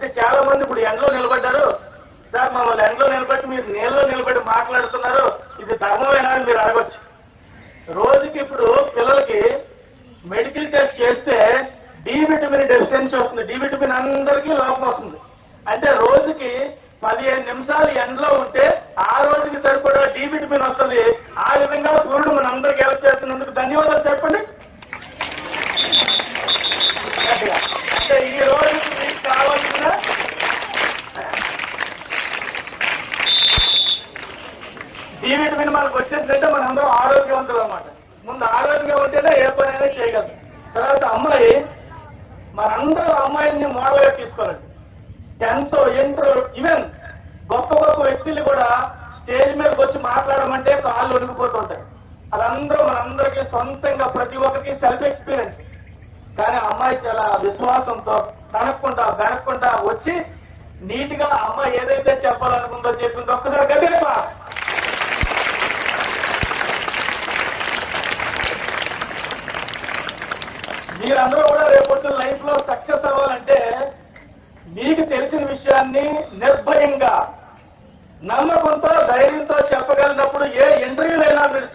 అంటే చాలా మంది ఇప్పుడు ఎండలో నిలబడ్డారు సార్, మమ్మల్ని ఎండలో నిలబెట్టి మీరు నీళ్ళలో నిలబెట్టి మాట్లాడుతున్నారు, ఇది ధర్మమేనా అని మీరు అడగొచ్చు. రోజుకి ఇప్పుడు పిల్లలకి మెడికల్ టెస్ట్ చేస్తే డి విటమిన్ డెఫిషియన్సీ వస్తుంది. డి విటమిన్ అందరికీ లోపం వస్తుంది. అంటే రోజుకి 15 నిమిషాలు ఎండలో ఉంటే ఆ రోజుకి సరిపడా డి విటమిన్ వస్తుంది. ఆ విధంగా సూర్యుడు మన అందరికి హెల్ప్ చేస్తున్నందుకు ధన్యవాదాలు చెప్పండి. అంటే ఈ రోజుకి మీకు కావాల్సిన డి విటమిన్ మనకు వచ్చేసిందంటే మనందరం ఆరోగ్యవంతులు అన్నమాట. ముందు ఆరోగ్యంగా ఉంటేనే ఏ పనైనా చేయగలరు. తర్వాత అమ్మాయి, మనందరూ అమ్మాయిని మోడల్గా తీసుకోవాలండి. 10th, ఇంటర్, ఈవెన్ గొప్ప గొప్ప వ్యక్తులు కూడా స్టేజ్ మీదకి వచ్చి మాట్లాడమంటే కాళ్ళు వణికిపోతుంటాయి. అదందరూ మనందరికీ సొంతంగా ప్రతి ఒక్కరికి సెల్ఫ్ ఎక్స్పీరియన్స్. కానీ అమ్మాయి చాలా విశ్వాసంతో వెనక్కుంటా వచ్చి నీట్ గా అమ్మాయి ఏదైతే చెప్పాలనుకుందో చెప్పింది. ఒక్కసారి గట్టిగా మీరందరూ కూడా రేపొద్దు లైఫ్ లో సక్సెస్ అవ్వాలంటే మీకు తెలిసిన విషయాన్ని నిర్భయంగా, నమ్మకంతో, ధైర్యంతో చెప్పగలిగినప్పుడు ఏ ఇంటర్వ్యూలైనా మీరు